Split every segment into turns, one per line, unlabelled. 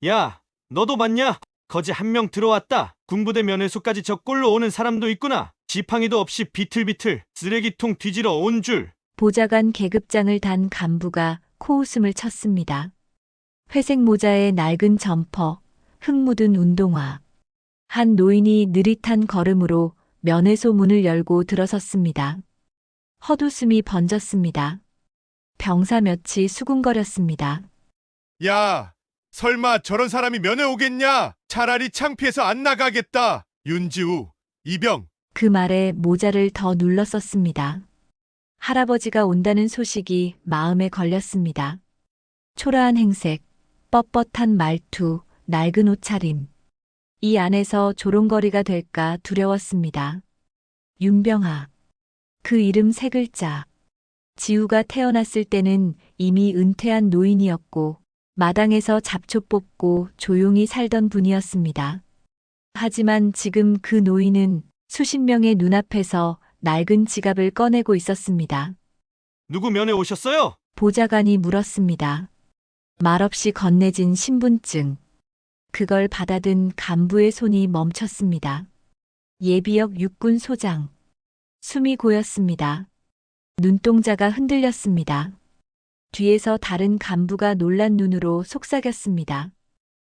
야, 너도 봤냐? 거지 한 명 들어왔다. 군부대 면회소까지 저 꼴로 오는 사람도 있구나. 지팡이도 없이 비틀비틀 쓰레기통 뒤지러 온 줄.
보좌관 계급장을 단 간부가 코웃음을 쳤습니다. 회색 모자에 낡은 점퍼, 흙 묻은 운동화. 한 노인이 느릿한 걸음으로 면회소 문을 열고 들어섰습니다. 헛웃음이 번졌습니다. 병사 몇이 수군거렸습니다.
야, 설마 저런 사람이 면회 오겠냐? 차라리 창피해서 안 나가겠다. 윤지우, 이병.
그 말에 모자를 더 눌러 썼습니다. 할아버지가 온다는 소식이 마음에 걸렸습니다. 초라한 행색, 뻣뻣한 말투, 낡은 옷차림. 이 안에서 조롱거리가 될까 두려웠습니다. 윤병아. 그 이름 세 글자. 지우가 태어났을 때는 이미 은퇴한 노인이었고 마당에서 잡초 뽑고 조용히 살던 분이었습니다. 하지만 지금 그 노인은 수십 명의 눈앞에서 낡은 지갑을 꺼내고 있었습니다.
누구 면회 오셨어요?
보좌관이 물었습니다. 말없이 건네진 신분증. 그걸 받아든 간부의 손이 멈췄습니다. 예비역 육군 소장. 숨이 고였습니다. 눈동자가 흔들렸습니다. 뒤에서 다른 간부가 놀란 눈으로 속삭였습니다.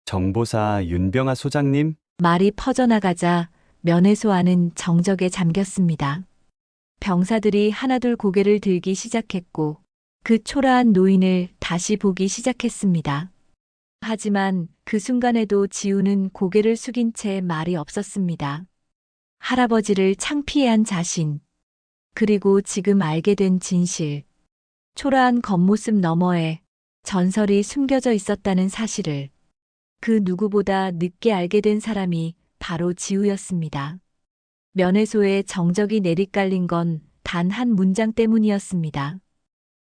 정보사 윤병아 소장님,
말이 퍼져나가자 면회소 안은 정적에 잠겼습니다. 병사들이 하나둘 고개를 들기 시작했고 그 초라한 노인을 다시 보기 시작했습니다. 하지만 그 순간에도 지우는 고개를 숙인 채 말이 없었습니다. 할아버지를 창피해한 자신, 그리고 지금 알게 된 진실, 초라한 겉모습 너머에 전설이 숨겨져 있었다는 사실을 그 누구보다 늦게 알게 된 사람이 바로 지우였습니다. 면회소에 정적이 내리깔린 건 단 한 문장 때문이었습니다.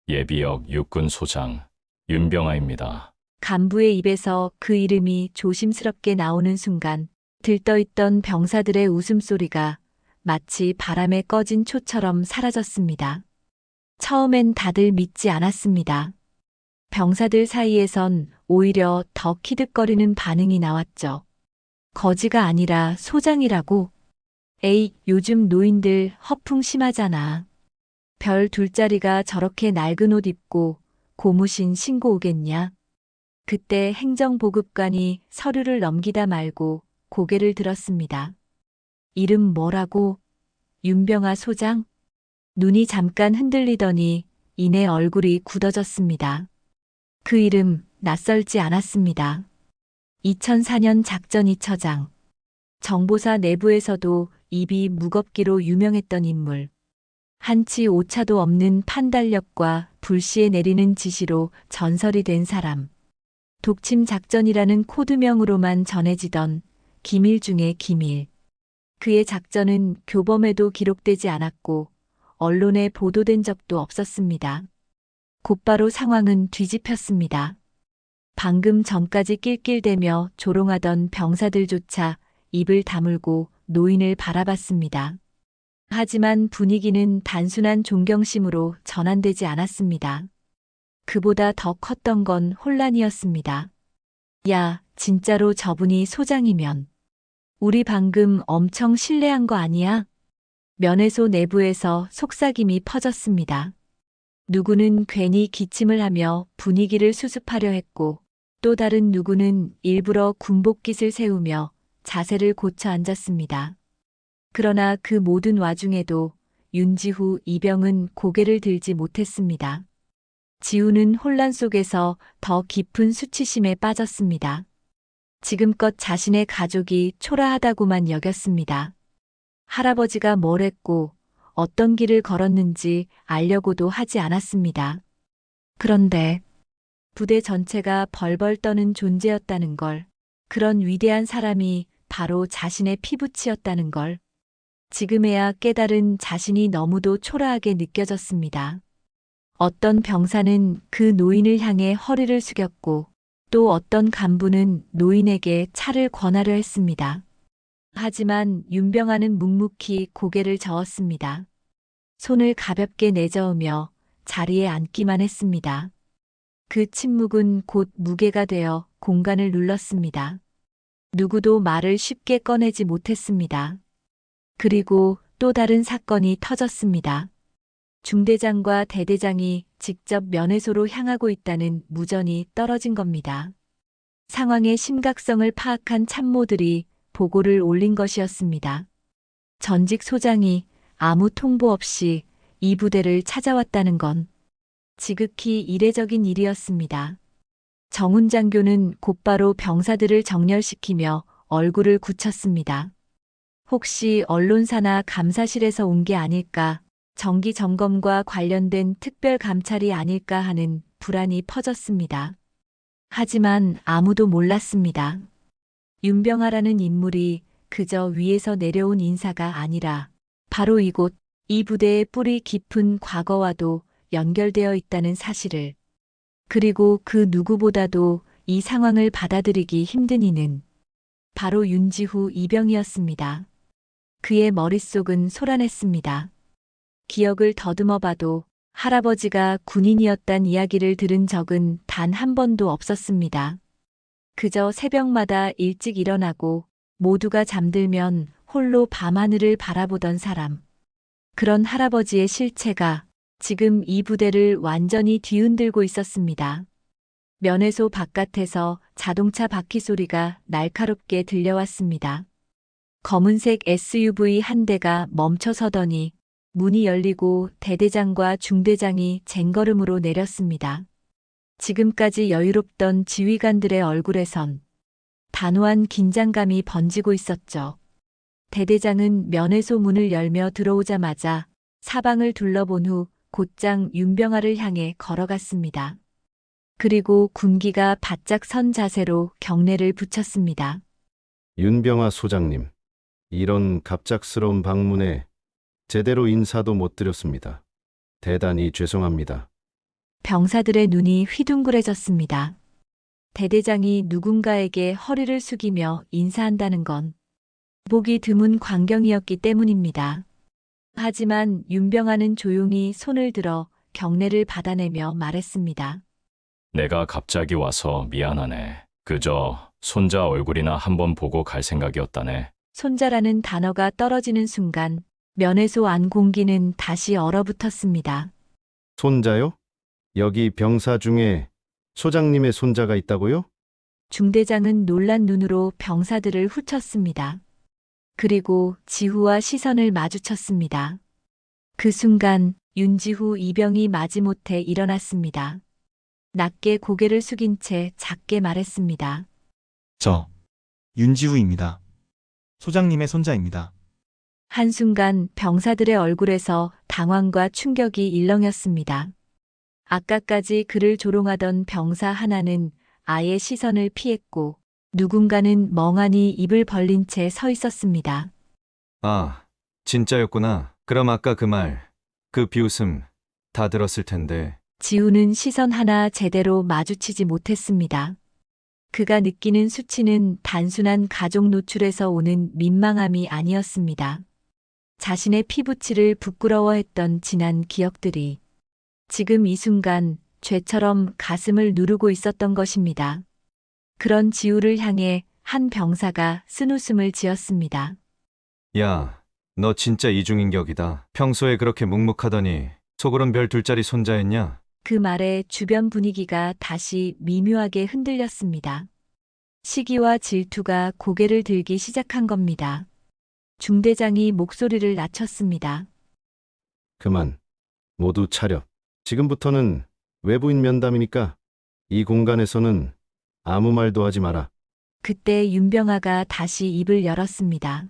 예비역 육군 소장 윤병아입니다.
간부의 입에서 그 이름이 조심스럽게 나오는 순간 들떠있던 병사들의 웃음소리가 마치 바람에 꺼진 초처럼 사라졌습니다. 처음엔 다들 믿지 않았습니다. 병사들 사이에선 오히려 더 키득거리는 반응이 나왔죠. 거지가 아니라 소장이라고? 에이, 요즘 노인들 허풍 심하잖아. 별 둘짜리가 저렇게 낡은 옷 입고 고무신 신고 오겠냐? 그때 행정보급관이 서류를 넘기다 말고 고개를 들었습니다. 이름 뭐라고? 윤병아 소장? 눈이 잠깐 흔들리더니 이내 얼굴이 굳어졌습니다. 그 이름 낯설지 않았습니다. 2004년 작전 2처장. 정보사 내부에서도 입이 무겁기로 유명했던 인물. 한치 오차도 없는 판단력과 불시에 내리는 지시로 전설이 된 사람. 독침 작전이라는 코드명으로만 전해지던 기밀 중의 기밀. 그의 작전은 교범에도 기록되지 않았고 언론에 보도된 적도 없었습니다. 곧바로 상황은 뒤집혔습니다. 방금 전까지 낄낄대며 조롱하던 병사들조차 입을 다물고 노인을 바라봤습니다. 하지만 분위기는 단순한 존경심으로 전환되지 않았습니다. 그보다 더 컸던 건 혼란이었습니다. 야, 진짜로 저분이 소장이면 우리 방금 엄청 신뢰한 거 아니야? 면회소 내부에서 속삭임이 퍼졌습니다. 누구는 괜히 기침을 하며 분위기를 수습하려 했고 또 다른 누구는 일부러 군복깃을 세우며 자세를 고쳐 앉았습니다. 그러나 그 모든 와중에도 윤지후, 이병은 고개를 들지 못했습니다. 지우는 혼란 속에서 더 깊은 수치심에 빠졌습니다. 지금껏 자신의 가족이 초라하다고만 여겼습니다. 할아버지가 뭘 했고 어떤 길을 걸었는지 알려고도 하지 않았습니다. 그런데 부대 전체가 벌벌 떠는 존재였다는 걸, 그런 위대한 사람이 바로 자신의 피부치였다는 걸 지금에야 깨달은 자신이 너무도 초라하게 느껴졌습니다. 어떤 병사는 그 노인을 향해 허리를 숙였고 또 어떤 간부는 노인에게 차를 권하려 했습니다. 하지만 윤병아는 묵묵히 고개를 저었습니다. 손을 가볍게 내저으며 자리에 앉기만 했습니다. 그 침묵은 곧 무게가 되어 공간을 눌렀습니다. 누구도 말을 쉽게 꺼내지 못했습니다. 그리고 또 다른 사건이 터졌습니다. 중대장과 대대장이 직접 면회소로 향하고 있다는 무전이 떨어진 겁니다. 상황의 심각성을 파악한 참모들이 보고를 올린 것이었습니다. 전직 소장이 아무 통보 없이 이 부대를 찾아왔다는 건 지극히 이례적인 일이었습니다. 정훈 장교는 곧바로 병사들을 정렬시키며 얼굴을 굳혔습니다. 혹시 언론사나 감사실에서 온 게 아닐까, 정기 점검과 관련된 특별 감찰이 아닐까 하는 불안이 퍼졌습니다. 하지만 아무도 몰랐습니다. 윤병하라는 인물이 그저 위에서 내려온 인사가 아니라 바로 이곳, 이 부대의 뿌리 깊은 과거와도 연결되어 있다는 사실을, 그리고 그 누구보다도 이 상황을 받아들이기 힘든 이는 바로 윤지후 이병이었습니다. 그의 머릿속은 소란했습니다. 기억을 더듬어 봐도 할아버지가 군인이었단 이야기를 들은 적은 단 한 번도 없었습니다. 그저 새벽마다 일찍 일어나고 모두가 잠들면 홀로 밤하늘을 바라보던 사람. 그런 할아버지의 실체가 지금 이 부대를 완전히 뒤흔들고 있었습니다. 면회소 바깥에서 자동차 바퀴 소리가 날카롭게 들려왔습니다. 검은색 SUV 한 대가 멈춰서더니 문이 열리고 대대장과 중대장이 쟁걸음으로 내렸습니다. 지금까지 여유롭던 지휘관들의 얼굴에선 단호한 긴장감이 번지고 있었죠. 대대장은 면회소 문을 열며 들어오자마자 사방을 둘러본 후 곧장 윤병하를 향해 걸어갔습니다. 그리고 군기가 바짝 선 자세로 경례를 붙였습니다.
윤병하 소장님, 이런 갑작스러운 방문에 제대로 인사도 못 드렸습니다. 대단히 죄송합니다.
병사들의 눈이 휘둥그레졌습니다. 대대장이 누군가에게 허리를 숙이며 인사한다는 건 보기 드문 광경이었기 때문입니다. 하지만 윤병하는 조용히 손을 들어 경례를 받아내며 말했습니다.
내가 갑자기 와서 미안하네. 그저 손자 얼굴이나 한번 보고 갈 생각이었다네.
손자라는 단어가 떨어지는 순간 면회소 안 공기는 다시 얼어붙었습니다.
손자요? 여기 병사 중에 소장님의 손자가 있다고요?
중대장은 놀란 눈으로 병사들을 훑었습니다. 그리고 지후와 시선을 마주쳤습니다. 그 순간 윤지후 이병이 마지못해 일어났습니다. 낮게 고개를 숙인 채 작게 말했습니다.
저 윤지우입니다. 소장님의 손자입니다.
한순간 병사들의 얼굴에서 당황과 충격이 일렁였습니다. 아까까지 그를 조롱하던 병사 하나는 아예 시선을 피했고 누군가는 멍하니 입을 벌린 채 서 있었습니다.
아, 진짜였구나. 그럼 아까 그 말, 그 비웃음 다 들었을 텐데.
지우는 시선 하나 제대로 마주치지 못했습니다. 그가 느끼는 수치는 단순한 가족 노출에서 오는 민망함이 아니었습니다. 자신의 피부치를 부끄러워했던 지난 기억들이 지금 이 순간 죄처럼 가슴을 누르고 있었던 것입니다. 그런 지우를 향해 한 병사가 쓴웃음을 지었습니다.
야, 너 진짜 이중인격이다. 평소에 그렇게 묵묵하더니 속으론 별 둘짜리 손자였냐?
그 말에 주변 분위기가 다시 미묘하게 흔들렸습니다. 시기와 질투가 고개를 들기 시작한 겁니다. 중대장이 목소리를 낮췄습니다.
그만. 모두 차렷. 지금부터는 외부인 면담이니까 이 공간에서는 아무 말도 하지 마라.
그때 윤병하가 다시 입을 열었습니다.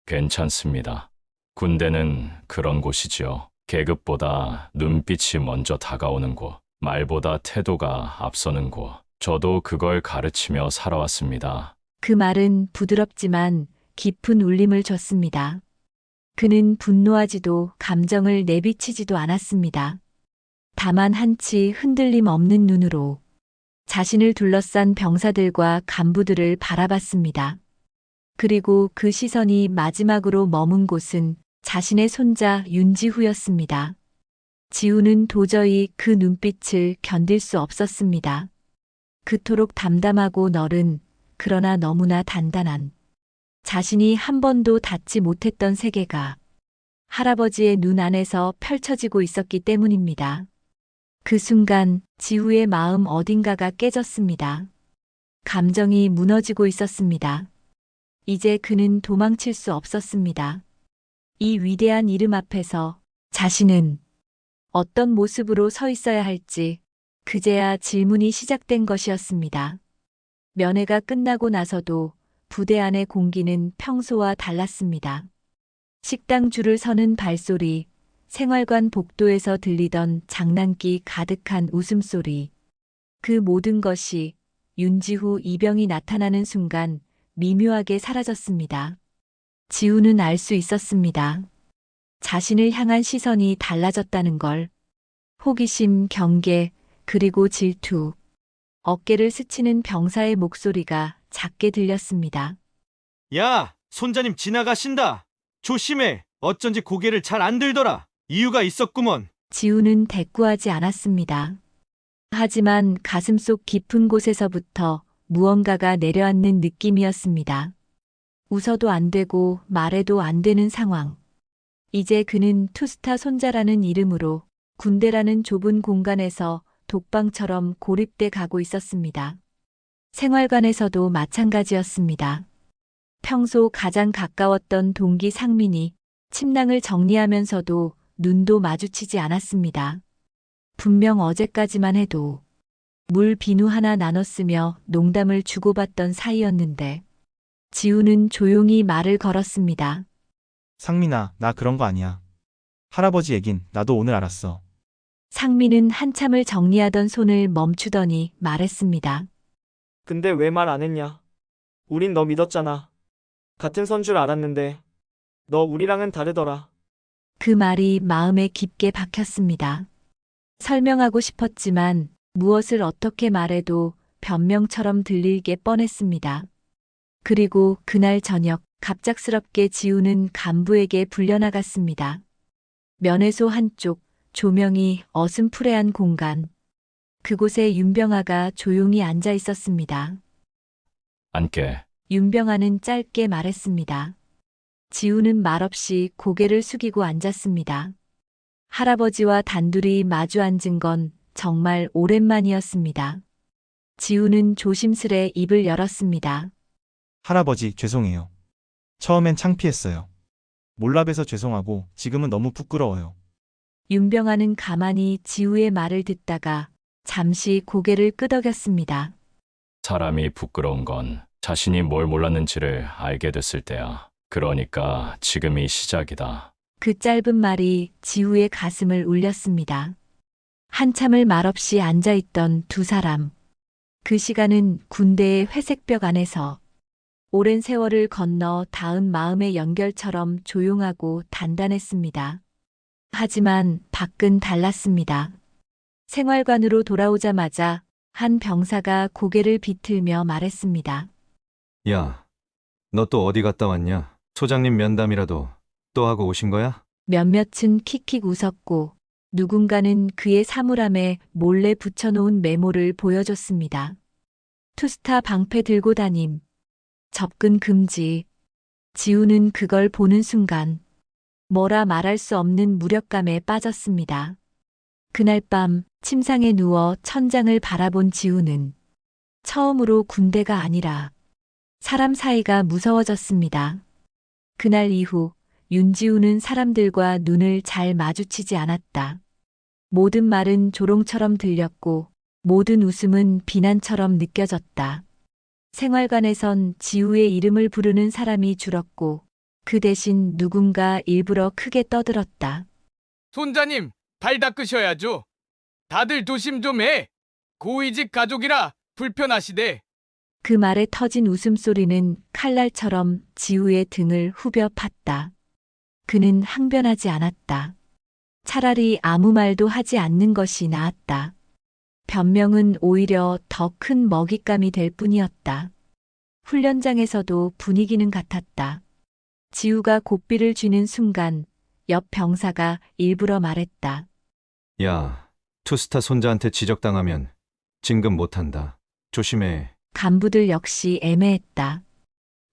괜찮습니다. 군대는 그런 곳이지요. 계급보다 눈빛이 먼저 다가오는 곳, 말보다 태도가 앞서는 곳. 저도 그걸 가르치며 살아왔습니다.
그 말은 부드럽지만 깊은 울림을 줬습니다. 그는 분노하지도 감정을 내비치지도 않았습니다. 다만 한치 흔들림 없는 눈으로 자신을 둘러싼 병사들과 간부들을 바라봤습니다. 그리고 그 시선이 마지막으로 머문 곳은 자신의 손자 윤지후였습니다. 지우는 도저히 그 눈빛을 견딜 수 없었습니다. 그토록 담담하고 너른, 그러나 너무나 단단한, 자신이 한 번도 닿지 못했던 세계가 할아버지의 눈 안에서 펼쳐지고 있었기 때문입니다. 그 순간 지우의 마음 어딘가가 깨졌습니다. 감정이 무너지고 있었습니다. 이제 그는 도망칠 수 없었습니다. 이 위대한 이름 앞에서 자신은 어떤 모습으로 서 있어야 할지 그제야 질문이 시작된 것이었습니다. 면회가 끝나고 나서도 부대 안의 공기는 평소와 달랐습니다. 식당 줄을 서는 발소리, 생활관 복도에서 들리던 장난기 가득한 웃음소리. 그 모든 것이 윤지후 이병이 나타나는 순간 미묘하게 사라졌습니다. 지우는 알 수 있었습니다. 자신을 향한 시선이 달라졌다는 걸. 호기심, 경계, 그리고 질투. 어깨를 스치는 병사의 목소리가 작게 들렸습니다.
야, 손자님 지나가신다. 조심해. 어쩐지 고개를 잘 안 들더라. 이유가 있었구먼.
지우는 대꾸하지 않았습니다. 하지만 가슴속 깊은 곳에서부터 무언가가 내려앉는 느낌이었습니다. 웃어도 안 되고 말해도 안 되는 상황. 이제 그는 투스타 손자라는 이름으로 군대라는 좁은 공간에서 독방처럼 고립돼 가고 있었습니다. 생활관에서도 마찬가지였습니다. 평소 가장 가까웠던 동기 상민이 침낭을 정리하면서도 눈도 마주치지 않았습니다. 분명 어제까지만 해도 물 비누 하나 나눴으며 농담을 주고받던 사이였는데 지우는 조용히 말을 걸었습니다.
상민아, 나 그런 거 아니야. 할아버지 얘긴 나도 오늘 알았어.
상민은 한참을 정리하던 손을 멈추더니 말했습니다.
근데 왜 말 안 했냐? 우린 너 믿었잖아. 같은 선 줄 알았는데 너 우리랑은 다르더라.
그 말이 마음에 깊게 박혔습니다. 설명하고 싶었지만 무엇을 어떻게 말해도 변명처럼 들리게 뻔했습니다. 그리고 그날 저녁 갑작스럽게 지우는 간부에게 불려나갔습니다. 면회소 한쪽 조명이 어슴푸레한 공간. 그곳에 윤병아가 조용히 앉아 있었습니다.
앉게.
윤병아는 짧게 말했습니다. 지우는 말없이 고개를 숙이고 앉았습니다. 할아버지와 단둘이 마주 앉은 건 정말 오랜만이었습니다. 지우는 조심스레 입을 열었습니다.
할아버지, 죄송해요. 처음엔 창피했어요. 몰라봬서 죄송하고 지금은 너무 부끄러워요.
윤병아는 가만히 지우의 말을 듣다가 잠시 고개를 끄덕였습니다.
사람이 부끄러운 건 자신이 뭘 몰랐는지를 알게 됐을 때야. 그러니까 지금이 시작이다.
그 짧은 말이 지우의 가슴을 울렸습니다. 한참을 말없이 앉아있던 두 사람. 그 시간은 군대의 회색벽 안에서 오랜 세월을 건너 닿은 마음의 연결처럼 조용하고 단단했습니다. 하지만 밖은 달랐습니다. 생활관으로 돌아오자마자 한 병사가 고개를 비틀며 말했습니다.
야, 너 또 어디 갔다 왔냐? 소장님 면담이라도 또 하고 오신 거야?
몇몇은 킥킥 웃었고 누군가는 그의 사물함에 몰래 붙여놓은 메모를 보여줬습니다. 투스타 방패 들고 다님. 접근 금지. 지우는 그걸 보는 순간 뭐라 말할 수 없는 무력감에 빠졌습니다. 그날 밤 침상에 누워 천장을 바라본 지우는 처음으로 군대가 아니라 사람 사이가 무서워졌습니다. 그날 이후 윤지우는 사람들과 눈을 잘 마주치지 않았다. 모든 말은 조롱처럼 들렸고 모든 웃음은 비난처럼 느껴졌다. 생활관에선 지우의 이름을 부르는 사람이 줄었고 그 대신 누군가 일부러 크게 떠들었다.
손자님, 발 닦으셔야죠. 다들 조심 좀 해. 고위직 가족이라 불편하시대.
그 말에 터진 웃음소리는 칼날처럼 지우의 등을 후벼 팠다. 그는 항변하지 않았다. 차라리 아무 말도 하지 않는 것이 나았다. 변명은 오히려 더 큰 먹잇감이 될 뿐이었다. 훈련장에서도 분위기는 같았다. 지우가 고삐를 쥐는 순간 옆 병사가 일부러 말했다.
야, 투스타 손자한테 지적당하면 진급 못한다. 조심해.
간부들 역시 애매했다.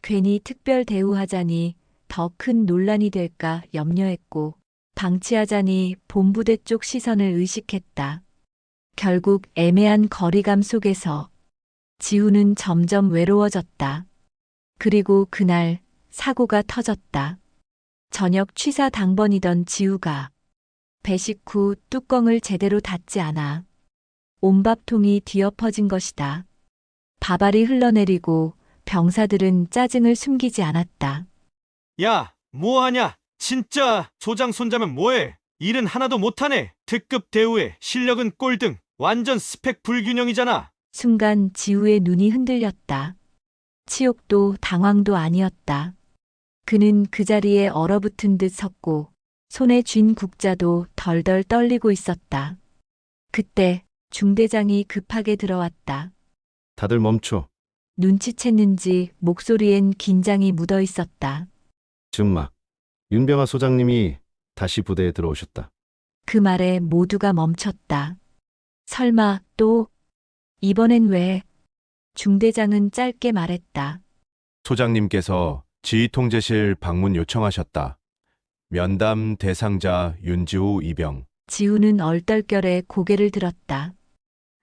괜히 특별 대우하자니 더 큰 논란이 될까 염려했고, 방치하자니 본부대 쪽 시선을 의식했다. 결국 애매한 거리감 속에서 지우는 점점 외로워졌다. 그리고 그날 사고가 터졌다. 저녁 취사 당번이던 지우가 배식 후 뚜껑을 제대로 닫지 않아 온밥통이 뒤엎어진 것이다. 밥알이 흘러내리고 병사들은 짜증을 숨기지 않았다.
야, 뭐하냐? 진짜 소장 손자면 뭐해? 일은 하나도 못하네. 특급 대우에 실력은 꼴등. 완전 스펙 불균형이잖아.
순간 지우의 눈이 흔들렸다. 치욕도 당황도 아니었다. 그는 그 자리에 얼어붙은 듯 섰고 손에 쥔 국자도 덜덜 떨리고 있었다. 그때 중대장이 급하게 들어왔다.
다들 멈춰.
눈치챘는지 목소리엔 긴장이 묻어 있었다.
즉막. 윤병아 소장님이 다시 부대에 들어오셨다.
그 말에 모두가 멈췄다. 설마 또? 이번엔 왜? 중대장은 짧게 말했다.
소장님께서 지휘통제실 방문 요청하셨다. 면담 대상자 윤지우 이병.
지우는 얼떨결에 고개를 들었다.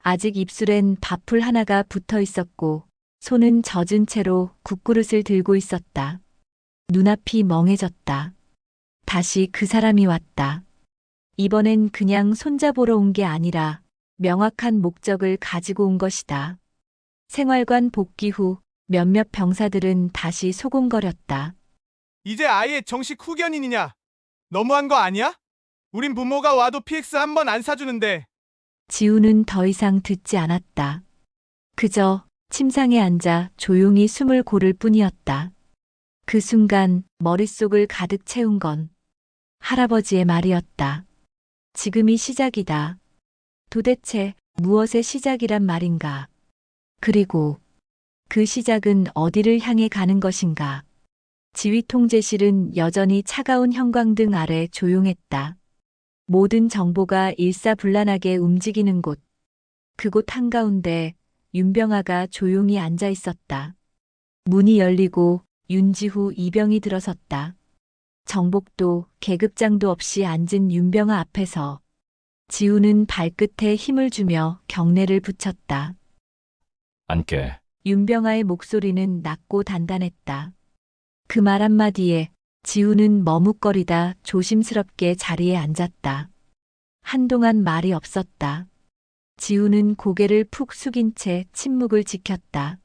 아직 입술엔 밥풀 하나가 붙어 있었고 손은 젖은 채로 국그릇을 들고 있었다. 눈앞이 멍해졌다. 다시 그 사람이 왔다. 이번엔 그냥 손자보러 온 게 아니라 명확한 목적을 가지고 온 것이다. 생활관 복귀 후 몇몇 병사들은 다시 소곤거렸다.
이제 아예 정식 후견인이냐? 너무한 거 아니야? 우린 부모가 와도 PX 한 번 안 사주는데.
지우는 더 이상 듣지 않았다. 그저 침상에 앉아 조용히 숨을 고를 뿐이었다. 그 순간 머릿속을 가득 채운 건 할아버지의 말이었다. 지금이 시작이다. 도대체 무엇의 시작이란 말인가? 그리고 그 시작은 어디를 향해 가는 것인가? 지휘통제실은 여전히 차가운 형광등 아래 조용했다. 모든 정보가 일사불란하게 움직이는 곳. 그곳 한가운데 윤병아가 조용히 앉아 있었다. 문이 열리고 윤지후 이병이 들어섰다. 정복도 계급장도 없이 앉은 윤병아 앞에서 지우는 발끝에 힘을 주며 경례를 붙였다.
앉게.
윤병아의 목소리는 낮고 단단했다. 그 말 한마디에 지우는 머뭇거리다 조심스럽게 자리에 앉았다. 한동안 말이 없었다. 지우는 고개를 푹 숙인 채 침묵을 지켰다.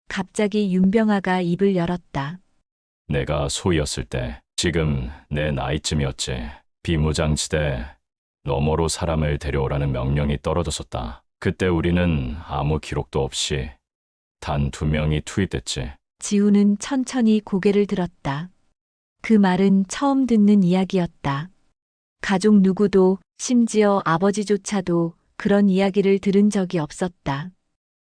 갑자기 윤병아가 입을 열었다.
내가 소이였을 때 지금 내 나이쯤이었지. 비무장지대 너머로 사람을 데려오라는 명령이 떨어졌었다. 그때 우리는 아무 기록도 없이 단 2명이 투입됐지.
지우는 천천히 고개를 들었다. 그 말은 처음 듣는 이야기였다. 가족 누구도, 심지어 아버지조차도 그런 이야기를 들은 적이 없었다.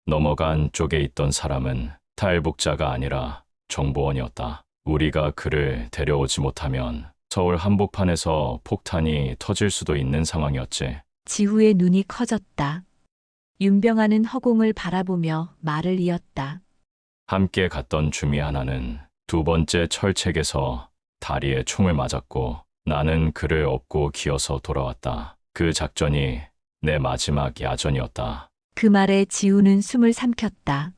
넘어간 쪽에 있던 사람은 탈북자가 아니라 정보원이었다. 우리가 그를 데려오지 못하면 서울 한복판에서 폭탄이 터질 수도 있는 상황이었지.
지우의 눈이 커졌다. 윤병아는 허공을 바라보며 말을 이었다.
함께 갔던 주미 하나는 2번째 철책에서 다리에 총을 맞았고 나는 그를 업고 기어서 돌아왔다. 그 작전이 내 마지막 야전이었다.
그 말에 지우는 숨을 삼켰다.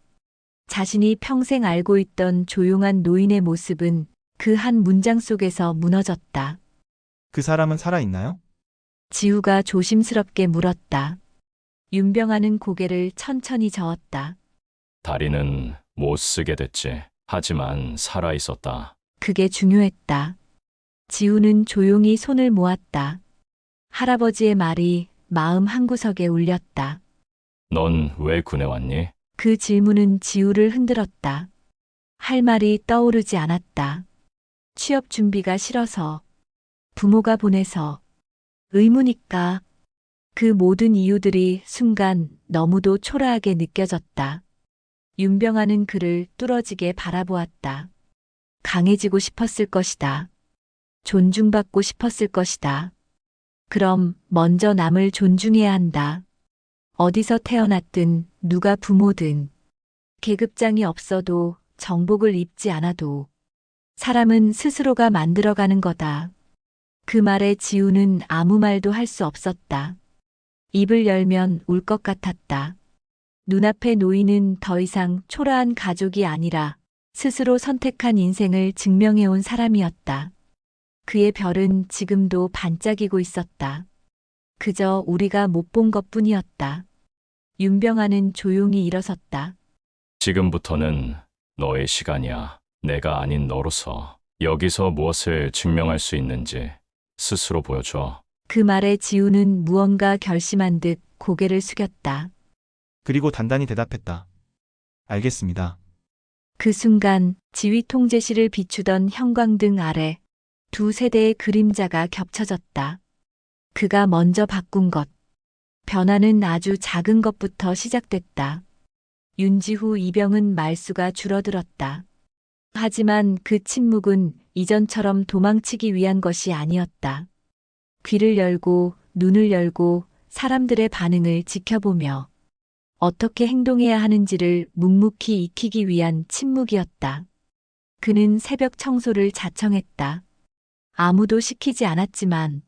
자신이 평생 알고 있던 조용한 노인의 모습은 그 한 문장 속에서 무너졌다.
그 사람은 살아있나요?
지우가 조심스럽게 물었다. 윤병아는 고개를 천천히 저었다.
다리는 못 쓰게 됐지. 하지만 살아 있었다.
그게 중요했다. 지우는 조용히 손을 모았다. 할아버지의 말이 마음 한구석에 울렸다.
넌 왜 군에 왔니?
그 질문은 지우를 흔들었다. 할 말이 떠오르지 않았다. 취업 준비가 싫어서, 부모가 보내서, 의무니까. 그 모든 이유들이 순간 너무도 초라하게 느껴졌다. 윤병아는 그를 뚫어지게 바라보았다. 강해지고 싶었을 것이다. 존중받고 싶었을 것이다. 그럼 먼저 남을 존중해야 한다. 어디서 태어났든 누가 부모든 계급장이 없어도 정복을 입지 않아도 사람은 스스로가 만들어가는 거다. 그 말에 지우는 아무 말도 할 수 없었다. 입을 열면 울 것 같았다. 눈앞에 놓이는 더 이상 초라한 가족이 아니라 스스로 선택한 인생을 증명해온 사람이었다. 그의 별은 지금도 반짝이고 있었다. 그저 우리가 못 본 것뿐이었다. 윤병아는 조용히 일어섰다.
지금부터는 너의 시간이야. 내가 아닌 너로서 여기서 무엇을 증명할 수 있는지 스스로 보여줘.
그 말에 지우는 무언가 결심한 듯 고개를 숙였다.
그리고 단단히 대답했다. 알겠습니다.
그 순간 지휘 통제실을 비추던 형광등 아래 두 세대의 그림자가 겹쳐졌다. 그가 먼저 바꾼 것. 변화는 아주 작은 것부터 시작됐다. 윤지후 이병은 말수가 줄어들었다. 하지만 그 침묵은 이전처럼 도망치기 위한 것이 아니었다. 귀를 열고 눈을 열고 사람들의 반응을 지켜보며 어떻게 행동해야 하는지를 묵묵히 익히기 위한 침묵이었다. 그는 새벽 청소를 자청했다. 아무도 시키지 않았지만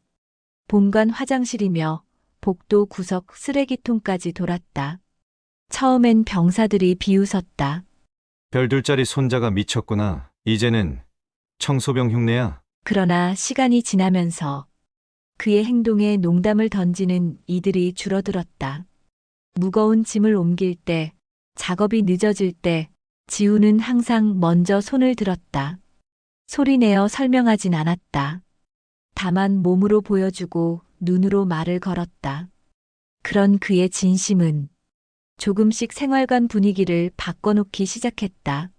본관 화장실이며 복도 구석 쓰레기통까지 돌았다. 처음엔 병사들이 비웃었다.
별둘짜리 손자가 미쳤구나. 이제는 청소병 흉내야.
그러나 시간이 지나면서 그의 행동에 농담을 던지는 이들이 줄어들었다. 무거운 짐을 옮길 때, 작업이 늦어질 때 지우는 항상 먼저 손을 들었다. 소리내어 설명하진 않았다. 다만 몸으로 보여주고 눈으로 말을 걸었다. 그런 그의 진심은 조금씩 생활관 분위기를 바꿔놓기 시작했다.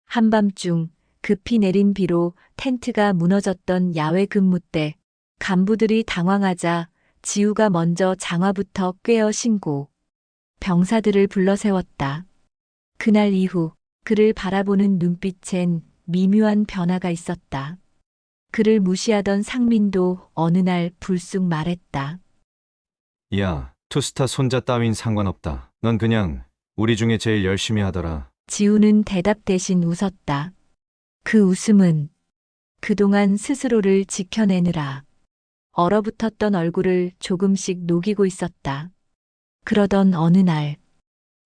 한밤중 급히 내린 비로 텐트가 무너졌던 야외 근무 때 간부들이 당황하자 지우가 먼저 장화부터 꿰어 신고 병사들을 불러 세웠다. 그날 이후 그를 바라보는 눈빛엔 미묘한 변화가 있었다. 그를 무시하던 상민도 어느 날 불쑥 말했다.
야, 투스타 손자 따윈 상관없다. 넌 그냥 우리 중에 제일 열심히 하더라.
지우는 대답 대신 웃었다. 그 웃음은 그동안 스스로를 지켜내느라 얼어붙었던 얼굴을 조금씩 녹이고 있었다. 그러던 어느 날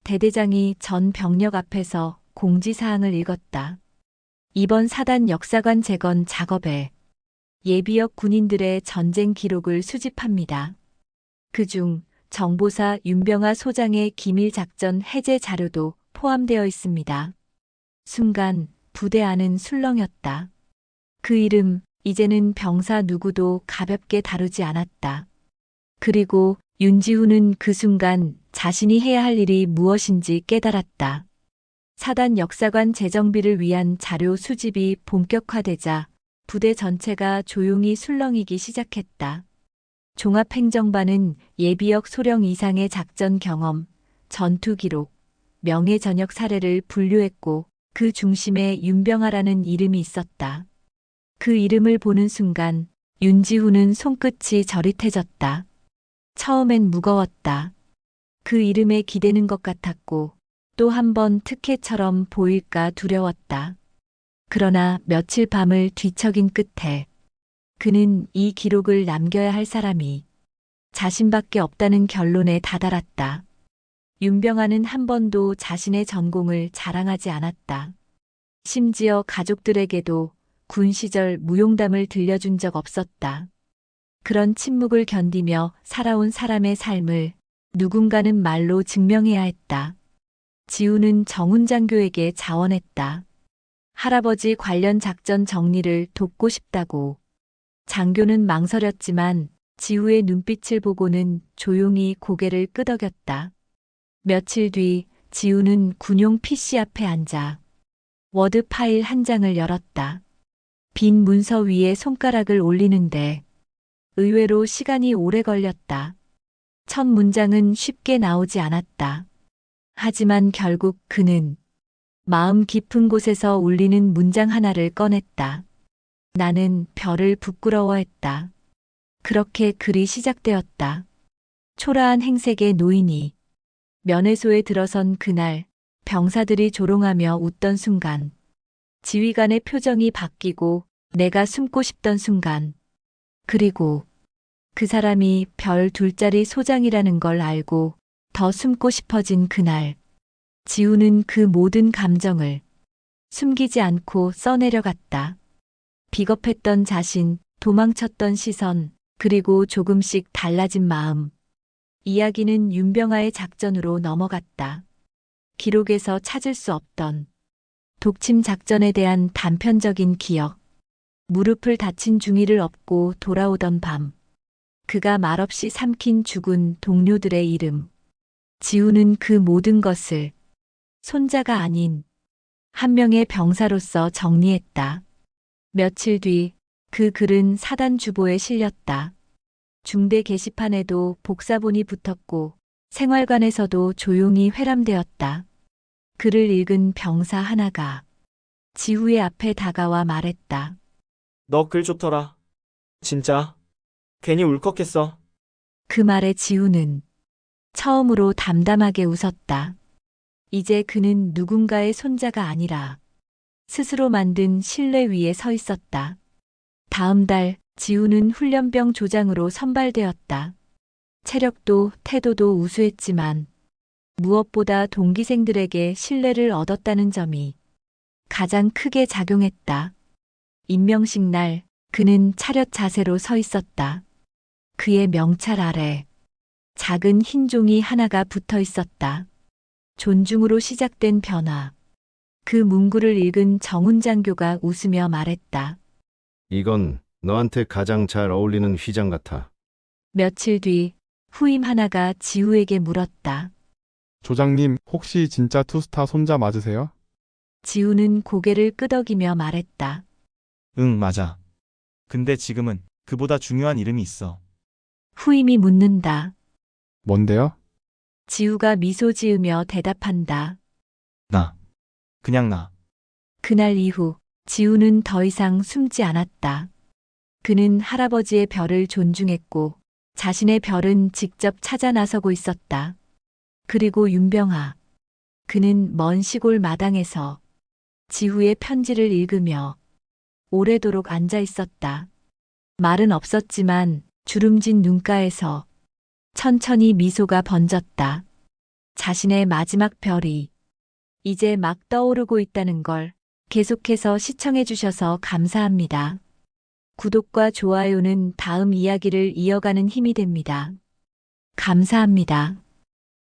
대대장이 전 병력 앞에서 공지사항을 읽었다. 이번 사단 역사관 재건 작업에 예비역 군인들의 전쟁 기록을 수집합니다. 그중 정보사 윤병아 소장의 기밀작전 해제 자료도 포함되어 있습니다. 순간 부대 안은 술렁였다. 그 이름, 이제는 병사 누구도 가볍게 다루지 않았다. 그리고 윤지후는 그 순간 자신이 해야 할 일이 무엇인지 깨달았다. 사단 역사관 재정비를 위한 자료 수집이 본격화되자 부대 전체가 조용히 술렁이기 시작했다. 종합행정반은 예비역 소령 이상의 작전 경험, 전투 기록, 명예 전역 사례를 분류했고 그 중심에 윤병아라는 이름이 있었다. 그 이름을 보는 순간 윤지후는 손끝이 저릿해졌다. 처음엔 무거웠다. 그 이름에 기대는 것 같았고 또 한 번 특혜처럼 보일까 두려웠다. 그러나 며칠 밤을 뒤척인 끝에 그는 이 기록을 남겨야 할 사람이 자신밖에 없다는 결론에 다다랐다. 윤병아는 한 번도 자신의 전공을 자랑하지 않았다. 심지어 가족들에게도 군 시절 무용담을 들려준 적 없었다. 그런 침묵을 견디며 살아온 사람의 삶을 누군가는 말로 증명해야 했다. 지우는 정훈장교에게 자원했다. 할아버지 관련 작전 정리를 돕고 싶다고. 장교는 망설였지만 지우의 눈빛을 보고는 조용히 고개를 끄덕였다. 며칠 뒤 지우는 군용 PC 앞에 앉아 워드 파일 한 장을 열었다. 빈 문서 위에 손가락을 올리는데 의외로 시간이 오래 걸렸다. 첫 문장은 쉽게 나오지 않았다. 하지만 결국 그는 마음 깊은 곳에서 울리는 문장 하나를 꺼냈다. 나는 별을 부끄러워했다. 그렇게 글이 시작되었다. 초라한 행색의 노인이 면회소에 들어선 그날 병사들이 조롱하며 웃던 순간 지휘관의 표정이 바뀌고 내가 숨고 싶던 순간 그리고 그 사람이 별 둘짜리 소장이라는 걸 알고 더 숨고 싶어진 그날 지우는 그 모든 감정을 숨기지 않고 써내려갔다. 비겁했던 자신, 도망쳤던 시선, 그리고 조금씩 달라진 마음. 이야기는 윤병아의 작전으로 넘어갔다. 기록에서 찾을 수 없던 독침 작전에 대한 단편적인 기억. 무릎을 다친 중이를 업고 돌아오던 밤. 그가 말없이 삼킨 죽은 동료들의 이름. 지우는 그 모든 것을 손자가 아닌 한 명의 병사로서 정리했다. 며칠 뒤 그 글은 사단 주보에 실렸다. 중대 게시판에도 복사본이 붙었고 생활관에서도 조용히 회람되었다. 글을 읽은 병사 하나가 지우의 앞에 다가와 말했다.
너 글 좋더라. 진짜. 괜히 울컥했어.
그 말에 지우는 처음으로 담담하게 웃었다. 이제 그는 누군가의 손자가 아니라 스스로 만든 신뢰 위에 서 있었다. 다음 달 지우는 훈련병 조장으로 선발되었다. 체력도 태도도 우수했지만 무엇보다 동기생들에게 신뢰를 얻었다는 점이 가장 크게 작용했다. 임명식 날 그는 차렷 자세로 서 있었다. 그의 명찰 아래 작은 흰 종이 하나가 붙어 있었다. 존중으로 시작된 변화. 그 문구를 읽은 정훈 장교가 웃으며 말했다.
이건 너한테 가장 잘 어울리는 휘장 같아.
며칠 뒤 후임 하나가 지우에게 물었다.
조장님, 혹시 진짜 투스타 손자 맞으세요?
지우는 고개를 끄덕이며 말했다.
응, 맞아. 근데 지금은 그보다 중요한 이름이 있어.
후임이 묻는다.
뭔데요?
지우가 미소 지으며 대답한다.
나. 그냥 나.
그날 이후 지우는 더 이상 숨지 않았다. 그는 할아버지의 별을 존중했고 자신의 별은 직접 찾아 나서고 있었다. 그리고 윤병아. 그는 먼 시골 마당에서 지우의 편지를 읽으며 오래도록 앉아 있었다. 말은 없었지만 주름진 눈가에서 천천히 미소가 번졌다. 자신의 마지막 별이 이제 막 떠오르고 있다는 걸 계속해서 시청해 주셔서 감사합니다. 구독과 좋아요는 다음 이야기를 이어가는 힘이 됩니다. 감사합니다.